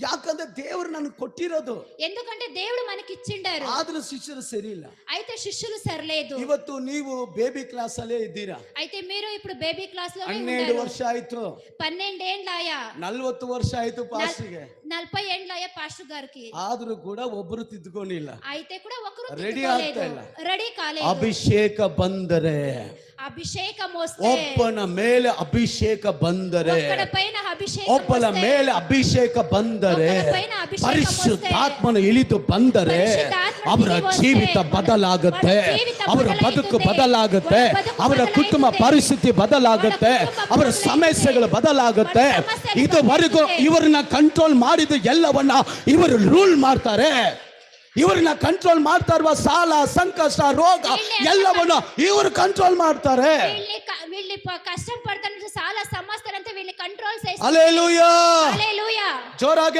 ಯಾಕಂದ್ರೆ ದೇವರು ನನಗೆ ಕೊಟ್ಟಿರೋದು. ఎందుకంటే దేవుడు మనకి ఇచ్చిండారు. ಆದ್ರೂ ಶಿಷ್ಯರು ಸರಿ ಇಲ್ಲ. అయితే శిష్యులు సరిలేదు. ಇವತ್ತು ನೀವು ಬೇಬಿ ಕ್ಲಾಸ್ ಅಲ್ಲೇ ಇದ್ದೀರಾ. అయితే మీరు ఇప్పుడు బేబీ క్లాస్ లో 12 ವರ್ಷ ಆಯ್ತು. 12 ఏండ్లాయా. 40 ವರ್ಷ ಆಯ್ತು ಪಾಸ್ಟರ್ಗೆ. 40 ఏండ్లాయా పాస్టర్ గారికి. ಆದ್ರೂ ಕೂಡ ಒಬ್ಬರು ತಿದ್ದುಕೊಂಡಿಲ್ಲ. అయితే కూడా ఒకరు రెడీ ಆಗ್ತಾ ಇಲ್ಲ. రెడీ కాలేదు. ಅಭಿಷೇಕ ಬಂದರೆ, ಅಭಿಷೇಕం ವస్తే, ಒಬ್ಬನ ಮೇಲೆ ಅಭಿಷೇಕ ಬಂದರೆ, ಒಬ್ಬನ ಪೈನ ಅಭಿಷೇಕಂ ಒಬ್ಬನ ಮೇಲೆ ಅಭಿಷೇಕ ಬಂದರೆ, ಪರಿಶುದ್ಧಾತ್ಮನ ಇಳಿದು ಬಂದರೆ ಅವರ ಜೀವಿತ ಬದಲಾಗುತ್ತೆ, ಅವರ ಬದುಕು ಬದಲಾಗುತ್ತೆ, ಅವರ ಕುಟುಂಬ ಪರಿಸ್ಥಿತಿ ಬದಲಾಗುತ್ತೆ, ಅವರ ಸಮಸ್ಯೆಗಳು ಬದಲಾಗುತ್ತೆ. ಇದುವರೆಗೂ ಇವರನ್ನ ಕಂಟ್ರೋಲ್ ಮಾಡಿದ ಎಲ್ಲವನ್ನ ಇವರು ರೂಲ್ ಮಾಡ್ತಾರೆ. ಇವ್ರನ್ನ ಕಂಟ್ರೋಲ್ ಮಾಡ್ತಾ ಇರುವ ಸಾಲ, ಸಂಕಷ್ಟ, ರೋಗ ಎಲ್ಲವನ್ನ ಇವರು ಕಂಟ್ರೋಲ್ ಮಾಡ್ತಾರೆ. వీళ్ళు కష్టం పడుతున్న సాల సమస్తలంతా వీళ్ళు కంట్రోల్ చేస్తారు. హల్లెలూయా, హల్లెలూయా. జోరాಗಿ